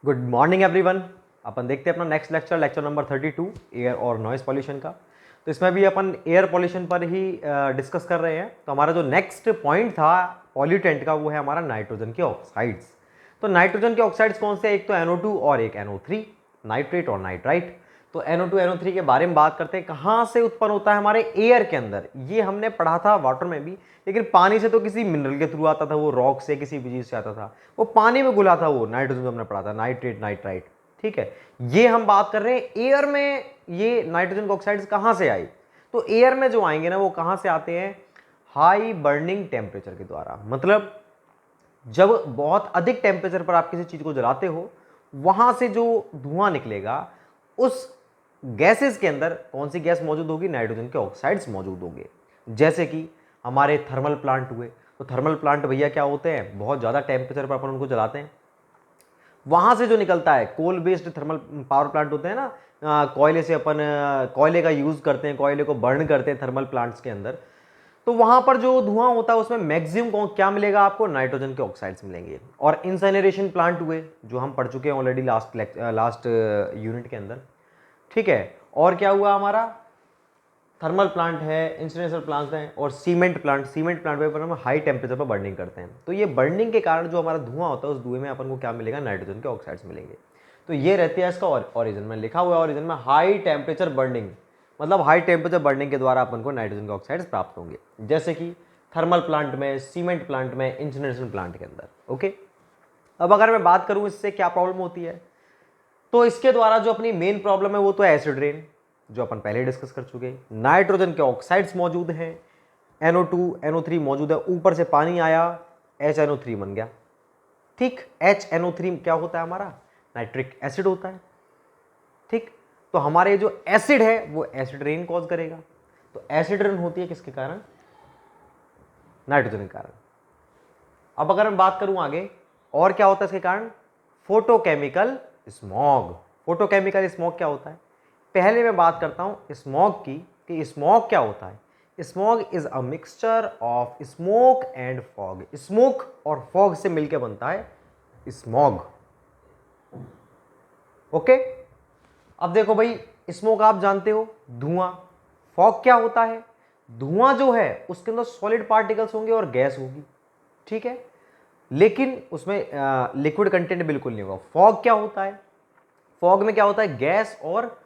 Good morning everyone. अपन देखते हैं अपना नेक्स्ट लेक्चर नंबर 32 एयर और नॉइस पॉल्यूशन का। तो इसमें भी अपन एयर पॉल्यूशन पर ही डिस्कस कर रहे हैं। तो हमारा जो नेक्स्ट पॉइंट था पॉल्यूटेंट का वो है हमारा नाइट्रोजन के ऑक्साइड्स। तो नाइट्रोजन के ऑक्साइड्स कौन से? एक तो NO2 और एक NO3, नाइट्रेट और नाइट्राइट। तो NO2 NO3 के बारे में बात करते हैं। कहाँ से उत्पन्न होता है? हमारे एयर के अंदर। ये हमने पढ़ा था वाटर में भी, लेकिन पानी से तो किसी मिनरल के थ्रू आता था, वो रॉक से किसी भी चीज से आता था, वो पानी में घुला था। वो नाइट्रोजन हमने पढ़ा था, नाइट्रेट नाइट्राइट। ठीक है, ये हम बात कर रहे हैं एयर में। ये नाइट्रोजन ऑक्साइड्स कहाँ से आई? तो एयर में जो आएंगे ना, वो कहाँ से आते हैं? हाई बर्निंग टेम्परेचर के द्वारा। मतलब जब बहुत अधिक टेम्परेचर पर आप किसी चीज को जलाते हो, वहां से जो धुआं निकलेगा, उस गैसेस के अंदर कौन सी गैस मौजूद होगी? नाइट्रोजन के ऑक्साइड्स मौजूद होंगे। जैसे कि हमारे थर्मल प्लांट हुए। तो थर्मल प्लांट भैया क्या होते हैं? बहुत ज़्यादा टेम्परेचर पर अपन उनको जलाते हैं, वहां से जो निकलता है, coal based thermal power plant होते हैं ना, कोयले से अपन कोयले का यूज करते हैं, कोयले को बर्न करते हैं थर्मल प्लांट्स के अंदर। तो वहां पर जो धुआं होता है उसमें मैक्सिमम क्या मिलेगा आपको? नाइट्रोजन के ऑक्साइड्स मिलेंगे। और इंसिनरेशन प्लांट हुए, जो हम पढ़ चुके हैं ऑलरेडी लास्ट यूनिट के अंदर। ठीक है, और क्या हुआ? हमारा थर्मल प्लांट है, इंसिनरेशन प्लांट हैं, और सीमेंट प्लांट पे हम हाई टेम्परेचर पर बर्निंग करते हैं। तो ये बर्निंग के कारण जो हमारा धुआं होता है, उस धुएं में अपन को क्या मिलेगा? नाइट्रोजन के ऑक्साइड्स मिलेंगे। तो ये रहती है इसका ऑरिजिन में लिखा हुआ है। ऑरिजिन में हाई टेम्परेचर बर्निंग, मतलब हाई टेम्परेचर बर्निंग के द्वारा अपन को नाइट्रोजन के ऑक्साइड्स प्राप्त होंगे, जैसे कि थर्मल प्लांट में, सीमेंट प्लांट में, इंसिनरेशन प्लांट के अंदर। ओके, अब अगर मैं बात करूं इससे क्या प्रॉब्लम होती है, तो इसके द्वारा जो अपनी मेन प्रॉब्लम है वो तो एसिड रेन, जो अपन पहले डिस्कस कर चुके हैं। नाइट्रोजन के ऑक्साइड्स मौजूद हैं, NO2 NO3 मौजूद है, ऊपर से पानी आया, HNO3 बन गया। ठीक, HNO3 क्या होता है? हमारा नाइट्रिक एसिड होता है। ठीक, तो हमारे जो एसिड है वो एसिड रेन कॉज करेगा। तो एसिड रेन होती है किसके कारण? नाइट्रोजन के कारण। अब अगर मैं बात करूं आगे, और क्या होता है इसके कारण? Photochemical smog. फोटोकेमिकल स्मॉग क्या होता है? पहले मैं बात करता हूं स्मॉग की, कि स्मॉग क्या होता है। Smog is a mixture of smoke and fog. Smoke और फॉग से मिलकर बनता है स्मॉग। ओके, अब देखो भाई, स्मोक आप जानते हो, धुआं। फॉग क्या होता है? धुआं जो है उसके अंदर सॉलिड पार्टिकल्स होंगे और गैस होगी। ठीक है, लेकिन उसमें लिक्विड कंटेंट बिल्कुल नहीं होगा। फॉग क्या होता है? फॉग में क्या होता है? गैस और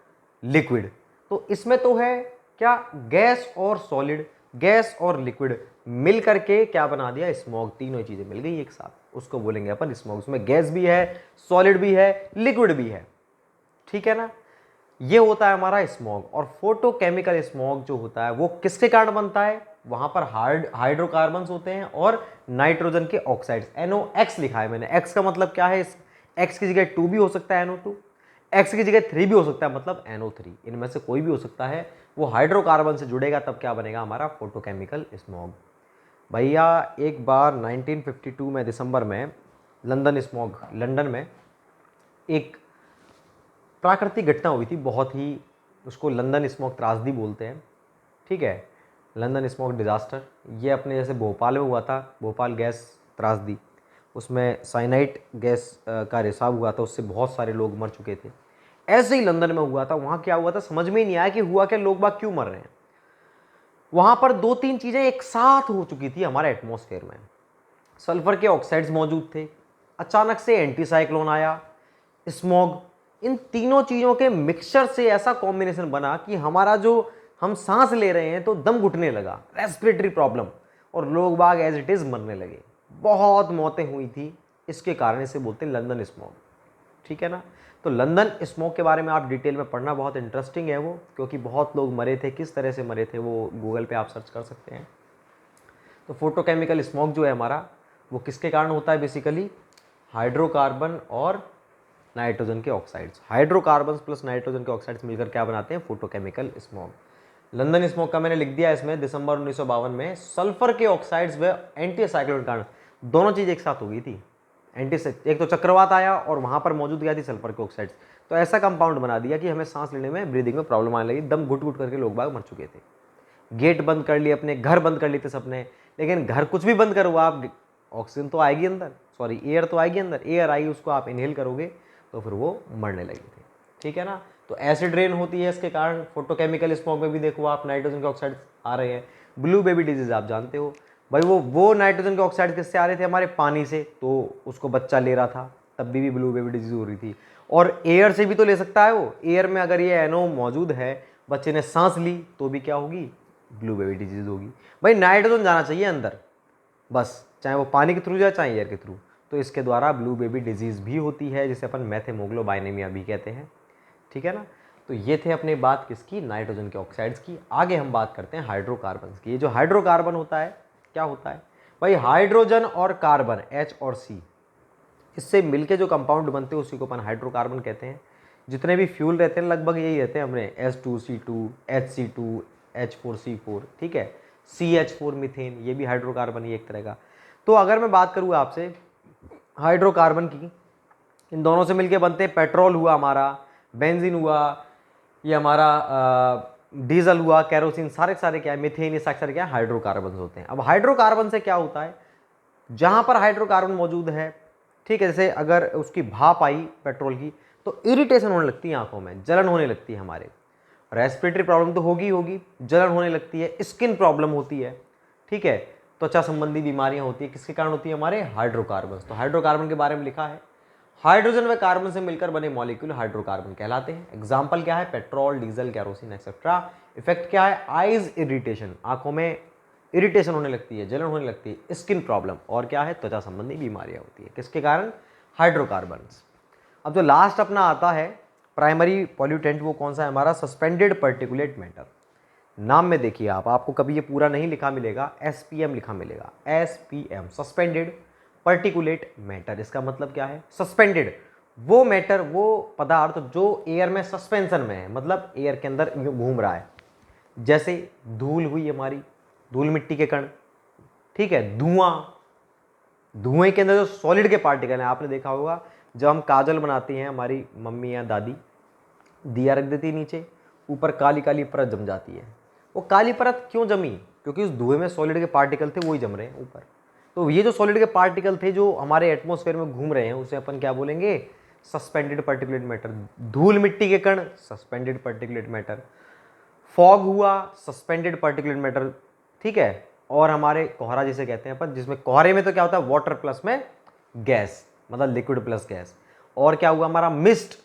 लिक्विड। तो इसमें तो है क्या? गैस और सॉलिड, गैस और लिक्विड मिल करके क्या बना दिया? स्मॉग। तीनों चीजें मिल गई एक साथ, उसको बोलेंगे अपन स्मॉग। उसमें गैस भी है, सॉलिड भी है, लिक्विड भी है। ठीक है ना, ये होता है हमारा स्मॉग। और फोटोकेमिकल स्मॉग जो होता है वो किसके कारण बनता है? वहां पर हाइड्रोकार्बन्स होते हैं और नाइट्रोजन के ऑक्साइड्स। NOx लिखा है मैंने। एक्स का मतलब क्या है? एक्स की जगह 2 भी हो सकता है, NO2। एक्स की जगह 3 भी हो सकता है, मतलब NO3। इनमें से कोई भी हो सकता है। वो हाइड्रोकार्बन से जुड़ेगा तब क्या बनेगा? हमारा फोटोकेमिकल स्मॉग। भैया एक बार 1952 में दिसंबर में लंदन में एक प्राकृतिक घटना हुई थी, बहुत ही, उसको लंदन स्मॉग त्रासदी बोलते हैं। ठीक है, लंदन स्मॉग डिजास्टर। ये अपने जैसे भोपाल में हुआ था, भोपाल गैस त्रासदी। उसमें साइनाइट गैस का रिसाव हुआ था, उससे बहुत सारे लोग मर चुके थे। ऐसे ही लंदन में हुआ था। वहाँ क्या हुआ था समझ में ही नहीं आया कि हुआ क्या, लोग बाग क्यों मर रहे हैं। वहाँ पर 2-3 चीज़ें एक साथ हो चुकी थी हमारे एटमॉस्फेयर में। सल्फर के ऑक्साइड्स मौजूद थे, अचानक से एंटी साइक्लोन आया, स्मॉग। इन तीनों चीज़ों के मिक्सचर से ऐसा कॉम्बिनेशन बना कि हमारा जो हम सांस ले रहे हैं तो दम घुटने लगा, रेस्पिरेटरी प्रॉब्लम, और लोग बाग एज इट इज़ मरने लगे। बहुत मौतें हुई थी इसके कारण। इसे बोलते हैं लंदन स्मॉग। ठीक है ना, तो लंदन स्मोक के बारे में आप डिटेल में पढ़ना, बहुत इंटरेस्टिंग है वो, क्योंकि बहुत लोग मरे थे। किस तरह से मरे थे वो गूगल पे आप सर्च कर सकते हैं। तो फोटोकेमिकल स्मोक जो है हमारा, वो किसके कारण होता है? बेसिकली हाइड्रोकार्बन और नाइट्रोजन के ऑक्साइड्स। हाइड्रोकार्बन प्लस नाइट्रोजन के ऑक्साइड्स मिलकर क्या बनाते हैं? Photochemical smoke. लंदन स्मोक का मैंने लिख दिया इसमें, दिसंबर 1952 में सल्फर के ऑक्साइड्स व एंटी साइक्लोन कारण दोनों चीज़ एक साथ हो गई थी। एक तो चक्रवात आया और वहाँ पर मौजूद गया थी सल्फर के ऑक्साइड्स। तो ऐसा कंपाउंड बना दिया कि हमें सांस लेने में, ब्रीदिंग में प्रॉब्लम आने लगी। दम घुट घुट करके लोग बाग मर चुके थे। गेट बंद कर लिए अपने, घर बंद कर लिए थे सबने। लेकिन घर कुछ भी बंद करो आप, ऑक्सीजन तो आएगी अंदर, सॉरी एयर तो आएगी अंदर। एयर आएगी, उसको आप इनहेल करोगे, तो फिर वो मरने लगे थे, ठीक है ना। तो एसिड रेन होती है, इसके कारण फोटोकेमिकल स्मॉग में भी देखो आप नाइट्रोजन के ऑक्साइड आ रहे हैं। ब्लू बेबी डिजीज आप जानते हो भाई, वो नाइट्रोजन के ऑक्साइड किससे आ रहे थे, हमारे पानी से, तो उसको बच्चा ले रहा था तब भी ब्लू बेबी डिजीज हो रही थी। और एयर से भी तो ले सकता है वो, एयर में अगर ये एनओ मौजूद है, बच्चे ने सांस ली तो भी क्या होगी, ब्लू बेबी डिजीज होगी। भाई नाइट्रोजन जाना चाहिए अंदर बस, चाहे वो पानी के थ्रू जाए चाहे एयर के थ्रू, तो इसके द्वारा ब्लू बेबी डिजीज भी होती है, जिसे अपन मेथेमोग्लोबाइनेमिया भी कहते हैं, ठीक है ना। तो ये थे अपनी बात किसकी, नाइट्रोजन के ऑक्साइड्स की। आगे हम बात करते हैं हाइड्रोकार्बन की। ये जो हाइड्रोकार्बन होता है क्या होता है भाई, हाइड्रोजन और कार्बन H और C, इससे मिलके जो कंपाउंड बनते हैं उसी को अपन हाइड्रोकार्बन कहते हैं। जितने भी फ्यूल रहते हैं लगभग यही रहते हैं हमने, H2C2, HC2, H4C4, ठीक है, CH4 मीथेन, ये भी हाइड्रोकार्बन ही एक तरह का। तो अगर मैं बात करूँ आपसे हाइड्रोकार्बन की, इन दोनों से मिलके बनते हैं पेट्रोल हुआ हमारा, बेंजीन हुआ, ये हमारा डीजल हुआ, कैरोसिन, सारे सारे क्या है, मीथेन, ये सारे क्या है, हाइड्रोकार्बन होते हैं। अब हाइड्रोकार्बन से क्या होता है, जहां पर हाइड्रोकार्बन मौजूद है, ठीक है, जैसे अगर उसकी भाप आई पेट्रोल की तो इरिटेशन होने लगती है, आंखों में जलन होने लगती है, हमारे रेस्पिरेटरी प्रॉब्लम तो होगी होगी, जलन होने लगती है, स्किन प्रॉब्लम होती है, ठीक है, त्वचा संबंधी बीमारियां होती है, किसके कारण होती है, हमारे हाइड्रोकार्बन। तो हाइड्रोकार्बन के बारे में लिखा है, हाइड्रोजन व कार्बन से मिलकर बने मॉलिक्यूल हाइड्रोकार्बन कहलाते हैं। एग्जाम्पल क्या है, petrol, diesel, kerosene etcetera. Effect क्या है, आइज इरिटेशन, आंखों में इरिटेशन होने लगती है, जलन होने लगती है, स्किन प्रॉब्लम, और क्या है, त्वचा संबंधी बीमारियां होती है, किसके कारण, हाइड्रोकार्बन्स। अब जो लास्ट अपना आता है प्राइमरी पॉल्यूटेंट, वो कौन सा है हमारा, सस्पेंडेड पर्टिकुलेट मैटर। नाम में देखिए आप, आपको कभी ये पूरा नहीं लिखा मिलेगा, SPM लिखा मिलेगा, SPM, सस्पेंडेड पर्टिकुलेट मैटर। इसका मतलब क्या है, सस्पेंडेड वो मैटर, वो पदार्थ जो एयर में सस्पेंशन में है, मतलब एयर के अंदर यूं घूम रहा है, जैसे धूल हुई हमारी, धूल मिट्टी के कण, ठीक है, धुआं, धुएं के अंदर जो सॉलिड के पार्टिकल हैं, आपने देखा होगा जब हम काजल बनाती हैं, हमारी मम्मी या दादी दिया रख देती है नीचे, ऊपर काली काली परत जम जाती है। वो काली परत क्यों जमी, क्योंकि उस धुएं में सॉलिड के पार्टिकल थे, वही जम रहे हैं ऊपर। तो ये जो सॉलिड के पार्टिकल थे जो हमारे एटमॉस्फेयर में घूम रहे हैं, उसे अपन क्या बोलेंगे, सस्पेंडेड पर्टिकुलेट मैटर। धूल मिट्टी के कण, सस्पेंडेड पर्टिकुलेट मैटर। फॉग हुआ, सस्पेंडेड पर्टिकुलेट मैटर, ठीक है। और हमारे कोहरा जिसे कहते हैं अपन, जिसमें कोहरे में तो क्या होता है, वाटर प्लस में गैस, मतलब लिक्विड प्लस गैस। और क्या हुआ हमारा, मिस्ट,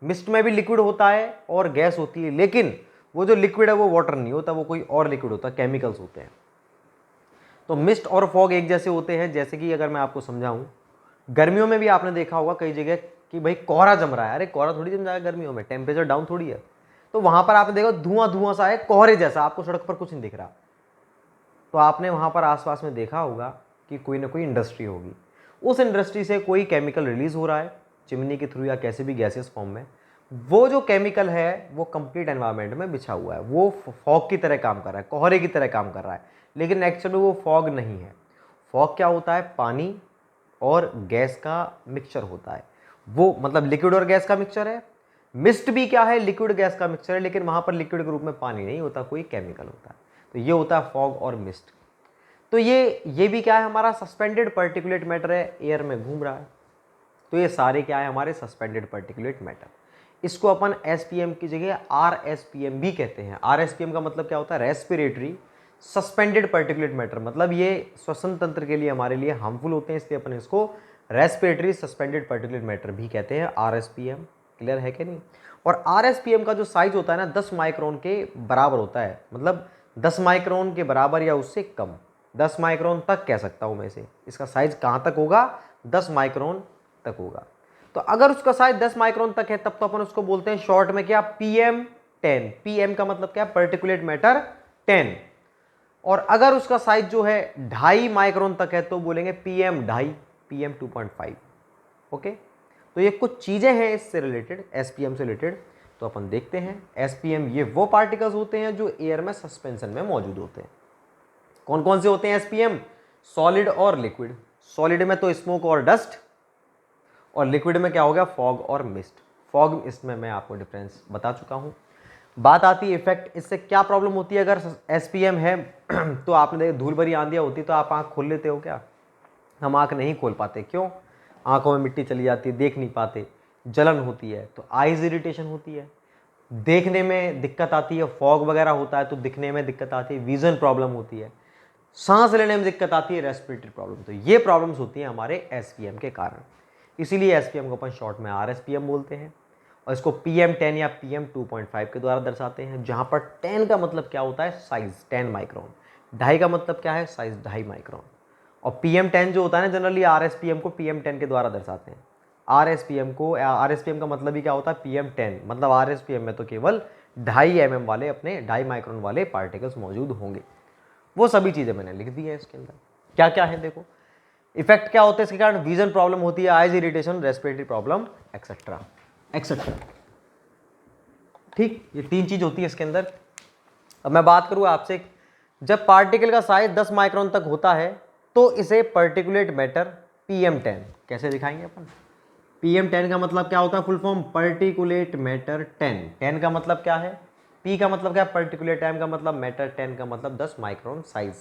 मिस्ट में भी लिक्विड होता है और गैस होती है, लेकिन वो जो लिक्विड है वो वाटर नहीं होता, वो कोई और लिक्विड होता है, केमिकल्स होते हैं। तो मिस्ट और फॉग एक जैसे होते हैं। जैसे कि अगर मैं आपको समझाऊं, गर्मियों में भी आपने देखा होगा कई जगह कि भाई कोहरा जम रहा है, अरे कोहरा थोड़ी जम जाएगा गर्मियों में, टेम्परेचर डाउन थोड़ी है। तो वहां पर आपने देखा धुआं धुआं सा है, कोहरे जैसा, आपको सड़क पर कुछ नहीं दिख रहा, तो आपने वहां पर आसपास में देखा होगा कि कोई ना कोई इंडस्ट्री होगी, उस इंडस्ट्री से कोई केमिकल रिलीज हो रहा है चिमनी के थ्रू या कैसे भी गैसियस फॉर्म में। वो जो केमिकल है वो कंप्लीट एनवायरनमेंट में बिछा हुआ है, वो फॉग की तरह काम कर रहा है, कोहरे की तरह काम कर रहा है, लेकिन एक्चुअली वो फॉग नहीं है। फॉग क्या होता है, पानी और गैस का मिक्सचर होता है, वो मतलब लिक्विड और गैस का मिक्सचर है। मिस्ट भी क्या है, लिक्विड गैस का मिक्सचर है, लेकिन वहां पर लिक्विड के रूप में पानी नहीं होता, कोई केमिकल होता है। तो ये होता है फॉग और मिस्ट। तो ये भी क्या है, हमारा सस्पेंडेड पर्टिकुलेट मैटर है, एयर में घूम रहा है। तो ये सारे क्या है, हमारे सस्पेंडेड पर्टिकुलेट मैटर। इसको अपन SPM की जगह RSPM भी कहते हैं। RSPM का मतलब क्या होता है, रेस्पिरेटरी सस्पेंडेड पर्टिकुलेट मैटर, मतलब ये श्वसन तंत्र के लिए हमारे लिए हार्मफुल होते हैं, इसलिए अपन इसको रेस्पिरेटरी सस्पेंडेड पर्टिकुलेट मैटर भी कहते हैं, RSPM। क्लियर है कि नहीं। और RSPM का जो साइज होता है ना, 10 माइक्रोन के बराबर होता है, मतलब 10 माइक्रोन के बराबर या उससे कम, 10 माइक्रोन तक कह सकता हूं मैं इसे। इसका साइज कहां तक होगा, 10 माइक्रोन तक होगा। तो अगर उसका साइज 10 माइक्रोन तक है तब तो अपन उसको बोलते हैं शॉर्ट में क्या, PM10। PM का मतलब क्या, पर्टिकुलेट मैटर 10। और अगर उसका साइज जो है 2.5 माइक्रोन तक है तो बोलेंगे PM2.5, PM2.5। ओके, तो ये कुछ चीजें हैं इससे रिलेटेड, SPM से रिलेटेड। तो अपन देखते हैं SPM, ये वो पार्टिकल्स होते हैं जो एयर में सस्पेंशन में मौजूद होते हैं। कौन कौन से होते हैं SPM, सॉलिड और लिक्विड। सॉलिड में तो स्मोक और डस्ट, और लिक्विड में क्या हो गया, फॉग और मिस्ट। फॉग इसमें मैं आपको डिफरेंस बता चुका हूं। बात आती है इफेक्ट, इससे क्या प्रॉब्लम होती है अगर SPM है तो आपने देखा धूल भरी आंधियां होती तो आप आंख खोल लेते हो क्या, हम आंख नहीं खोल पाते, क्यों, आंखों में मिट्टी चली जाती है, देख नहीं पाते। जलन होती है तो आइज इरिटेशन होती है, देखने में दिक्कत आती है, फॉग वगैरह होता है तो दिखने में दिक्कत आती है, विजन प्रॉब्लम होती है, सांस लेने में दिक्कत आती है, रेस्पिरेटरी प्रॉब्लम। तो ये प्रॉब्लम्स होती हैं हमारे एसपीएम के कारण, इसीलिए एसपीएम को अपन शॉर्ट में आरएसपीएम बोलते हैं और इसको PM10 या PM2.5 के द्वारा दर्शाते हैं, जहां पर 10 का मतलब क्या होता है, साइज 10 माइक्रोन, 2.5 का मतलब क्या है, साइज 2.5 माइक्रोन। और PM10 जो होता है ना, जनरली आरएसपीएम को PM10 के द्वारा दर्शाते हैं। आरएसपीएम का मतलब ही क्या होता है, PM10, मतलब आरएसपीएम में तो केवल 2.5 mm वाले, अपने 2.5 माइक्रोन वाले पार्टिकल्स मौजूद होंगे। वो सभी चीज़ें मैंने लिख दी है इसके अंदर, क्या क्या है देखो। इफेक्ट क्या होते हैं इसके कारण, विजन प्रॉब्लम होती है, eyes irritation, respiratory problem, etcetera etcetera. ठीक, ये 3 चीज होती है इसके अंदर। अब मैं बात करूँ आपसे, जब पार्टिकल का साइज 10 माइक्रोन तक होता है तो इसे पर्टिकुलेट मैटर PM10 कैसे दिखाएंगे अपन। PM10 का मतलब क्या होता है, फुल फॉर्म पर्टिकुलेट मैटर 10। 10 का मतलब क्या है, P का मतलब क्या है, पर्टिकुलेट, M का मतलब मैटर, 10 का मतलब 10 माइक्रोन साइज।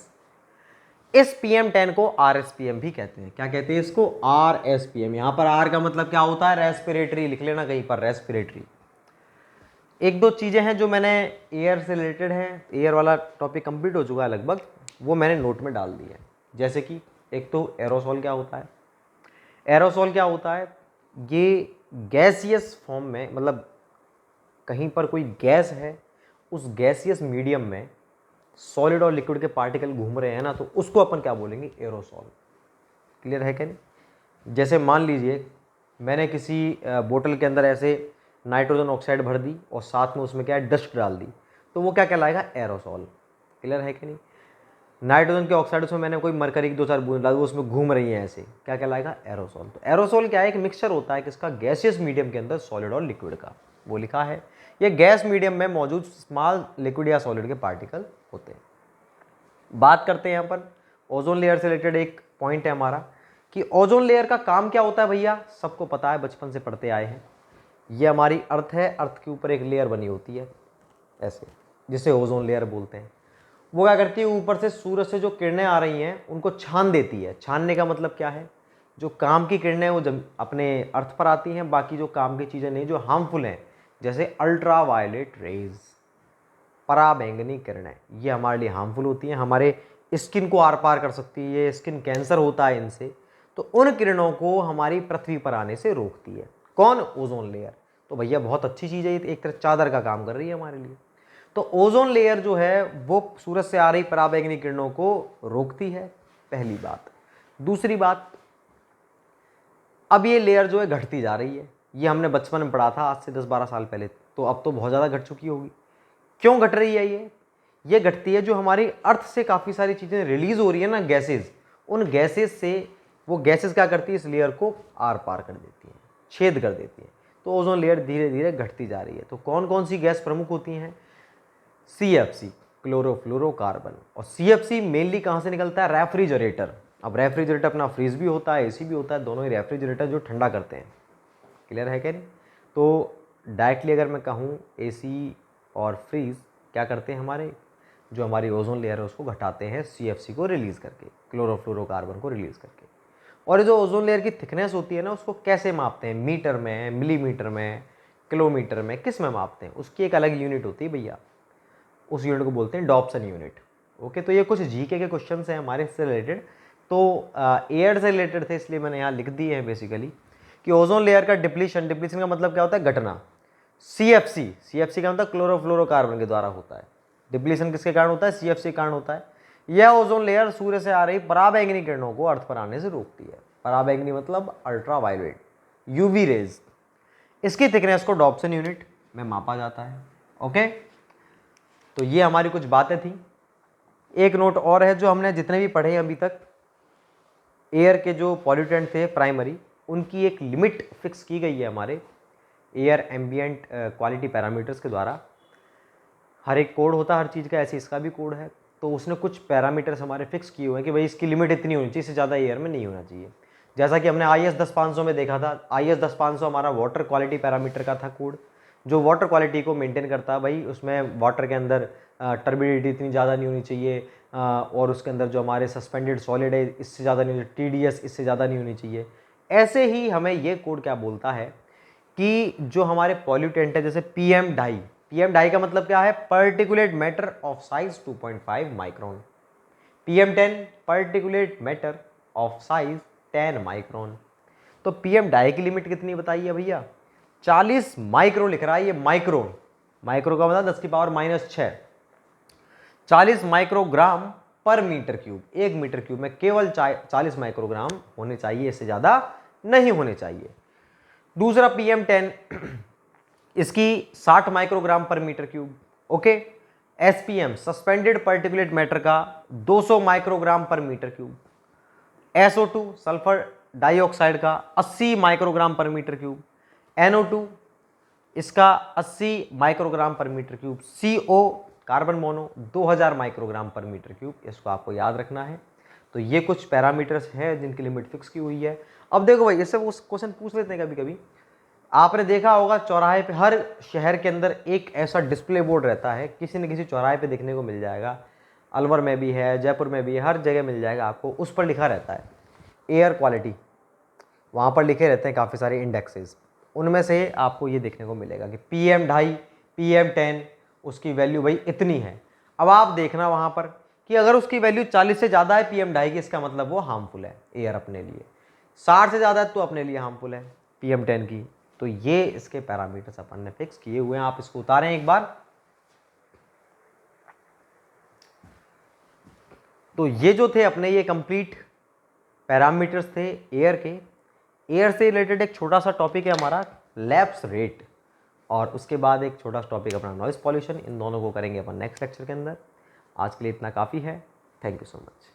इस PM10 को RSPM भी कहते हैं। क्या कहते हैं इसको, RSPM। यहां पर R का मतलब क्या होता है, रेस्पिरेटरी, लिख लेना कहीं पर, रेस्पिरेटरी। एक दो चीज़ें हैं जो मैंने एयर से रिलेटेड है, एयर वाला टॉपिक कंप्लीट हो चुका है लगभग, वो मैंने नोट में डाल दी है। जैसे कि एक तो एरोसोल क्या होता है। एरोसोल क्या होता है, ये गैसियस फॉर्म में, मतलब कहीं पर कोई गैस है, उस गैसियस मीडियम में सॉलिड और लिक्विड के पार्टिकल घूम रहे हैं ना, तो उसको अपन क्या बोलेंगे, एरोसोल। क्लियर है क्या नहीं। जैसे मान लीजिए मैंने किसी बोतल के अंदर ऐसे नाइट्रोजन ऑक्साइड भर दी और साथ में उसमें क्या है, डस्ट डाल दी, तो वो क्या कहलाएगा, एरोसोल। क्लियर है कि नहीं। नाइट्रोजन के ऑक्साइड उसमें मैंने कोई मरकरी की 2-4 बूंद डाल दी, उसमें घूम रही है ऐसे, क्या कहलाएगा, एरोसोल। तो एरोसोल क्या है, एक मिक्सचर होता है किसका, गैसियस मीडियम के अंदर सॉलिड और लिक्विड का। वो लिखा है, ये गैस मीडियम में मौजूद स्मॉल लिक्विड या सॉलिड के पार्टिकल होते हैं। बात करते हैं यहाँ पर ओजोन लेयर से रिलेटेड। एक पॉइंट है हमारा कि ओजोन लेयर का काम क्या होता है भैया, सबको पता है, बचपन से पढ़ते आए हैं। ये हमारी अर्थ है, अर्थ के ऊपर एक लेयर बनी होती है ऐसे, जिसे ओजोन लेयर बोलते हैं। वो क्या करती है, ऊपर से सूरज से जो किरणें आ रही हैं उनको छान देती है। छानने का मतलब क्या है, जो काम की किरणें वो जब अपने अर्थ पर आती हैं, बाकी जो काम की चीज़ें नहीं, जो हार्मफुल हैं, जैसे अल्ट्रा वायलेट रेज, पराबैंगनी किरणें, ये हमारे लिए हार्मफुल होती हैं, हमारे स्किन को आर पार कर सकती है, ये स्किन कैंसर होता है इनसे, तो उन किरणों को हमारी पृथ्वी पर आने से रोकती है। कौन, ओजोन लेयर। तो भैया बहुत अच्छी चीज़ है, एक तरह चादर का काम कर रही है हमारे लिए। तो ओजोन लेयर जो है वो सूरज से आ रही पराबैंगनी किरणों को रोकती है, पहली बात। दूसरी बात, अब ये लेयर जो है घटती जा रही है, ये हमने बचपन में पढ़ा था आज से 10-12 साल पहले, तो अब तो बहुत ज़्यादा घट चुकी होगी। क्यों घट रही है ये घटती है, जो हमारी अर्थ से काफ़ी सारी चीज़ें रिलीज हो रही है ना, गैसेज, उन गैसेज से वो गैसेज क्या करती है, इस लेयर को आर पार कर देती है, छेद कर देती है। तो ओजोन लेयर धीरे धीरे घटती जा रही है। तो कौन कौन सी गैस प्रमुख होती हैं, CFC, क्लोरोफ्लोरोकार्बन। और CFC मेनली कहाँ से निकलता है, रेफ्रिजरेटर। अब रेफ्रिजरेटर अपना फ्रीज भी होता है, AC भी होता है, दोनों ही रेफ्रिजरेटर जो ठंडा करते हैं। क्लियर है क्या नहीं। तो डायरेक्टली अगर मैं कहूँ, AC और फ्रीज क्या करते हैं, हमारे जो हमारी ओजोन लेयर है उसको घटाते हैं, CFC को रिलीज़ करके, क्लोरोफ्लोरोकार्बन को रिलीज़ करके। और ये जो ओजोन लेयर की थिकनेस होती है ना, उसको कैसे मापते हैं, मीटर में, मिलीमीटर में, किलोमीटर में, किस में मापते हैं, उसकी एक अलग यूनिट होती है भैया, उस यूनिट को बोलते हैं डॉप्सन यूनिट। ओके, तो ये कुछ जीके के क्वेश्चन हैं हमारे इससे रिलेटेड, तो एयर से रिलेटेड थे, इसलिए मैंने यहाँ लिख दिए हैं बेसिकली कि ओजोन लेयर का डिप्लीशन का मतलब क्या होता है, घटना। CFC का मतलब क्लोरोफ्लोरोकार्बन के द्वारा होता है। डिप्लीशन किसके कारण होता है, CFC के कारण होता है। यह ओजोन लेयर सूर्य से आ रही पराबैंगनी किरणों को अर्थ पर आने से रोकती है। पराबैंगनी मतलब अल्ट्रा वायलेट, UV रेज। इसकी थिकनेस को डॉप्सन यूनिट में मापा जाता है। ओके, तो ये हमारी कुछ बातें थी। एक नोट और है, जो हमने जितने भी पढ़े अभी तक, एयर के जो पॉल्यूटेंट थे प्राइमरी, उनकी एक लिमिट फिक्स की गई है हमारे एयर एम्बियंट क्वालिटी पैरामीटर्स के द्वारा। हर एक कोड होता है हर चीज़ का, ऐसे इसका भी कोड है। तो उसने कुछ पैरामीटर्स हमारे फिक्स किए हुए हैं कि भाई इसकी लिमिट इतनी होनी चाहिए, इससे ज़्यादा एयर में नहीं होना चाहिए। जैसा कि हमने IS 10500 में देखा था, IS 10500 हमारा वाटर क्वालिटी पैरामीटर का था कोड, जो वाटर क्वालिटी को मेंटेन करता है। भाई उसमें वाटर के अंदर टर्बिडिटी इतनी ज़्यादा नहीं होनी चाहिए, और उसके अंदर जो हमारे सस्पेंडेड सॉलिड है इससे ज़्यादा नहीं होनी चाहिए, TDS इससे ज़्यादा नहीं होनी चाहिए। ऐसे ही हमें ये कोड क्या बोलता है कि जो हमारे पॉल्यूटेंट है जैसे पीएम डाई, पीएम डाई का मतलब क्या है, particulate matter of size 2.5 micron, PM10 particulate matter of size 10 micron. तो पीएम डाई की लिमिट कितनी बताइए भैया, 40 माइक्रो लिख रहा है ये, माइक्रोन, माइक्रो का मतलब 10 की power -6, 40 microgram per metre cube, 1 metre cube में केवल 40 माइक्रोग्राम होने चाहिए, इससे ज़्यादा नहीं होने चाहिए। दूसरा PM10 इसकी 60 microgram per metre cube, okay. SPM suspended particulate matter का 200 microgram per metre cube, SO2 sulphur dioxide का 80 microgram per metre cube, NO2 इसका 80 microgram per metre cube, CO carbon mono 2000 microgram per metre cube, इसको आपको याद रखना है। तो ये कुछ पैरामीटर्स हैं जिनकी लिमिट फिक्स की हुई है। अब देखो भाई, इससे वो क्वेश्चन पूछ लेते हैं कभी कभी, आपने देखा होगा चौराहे पे, हर शहर के अंदर एक ऐसा डिस्प्ले बोर्ड रहता है, किसी न किसी चौराहे पे देखने को मिल जाएगा, अलवर में भी है, जयपुर में भी है, हर जगह मिल जाएगा आपको। उस पर लिखा रहता है एयर क्वालिटी, वहाँ पर लिखे रहते हैं काफ़ी सारे इंडेक्सेस, उनमें से आपको ये देखने को मिलेगा कि PM2.5 PM10 उसकी वैल्यू भाई इतनी है। अब आप देखना वहाँ पर कि अगर उसकी वैल्यू 40 से ज़्यादा है PM2.5 की, इसका मतलब वो हार्मफुल है एयर अपने लिए, 60 से ज़्यादा है तो अपने लिए हार्मफुल है PM10 की। तो ये इसके पैरामीटर्स अपन ने फिक्स किए हुए हैं, आप इसको उतारें एक बार। तो ये जो थे अपने, ये कंप्लीट पैरामीटर्स थे एयर के। एयर से रिलेटेड एक छोटा सा टॉपिक है हमारा लैप्स रेट, और उसके बाद एक छोटा सा टॉपिक अपना नॉइस पॉल्यूशन। इन दोनों को करेंगे अपन नेक्स्ट लेक्चर के अंदर। आज के लिए इतना काफ़ी है। Thank you so much.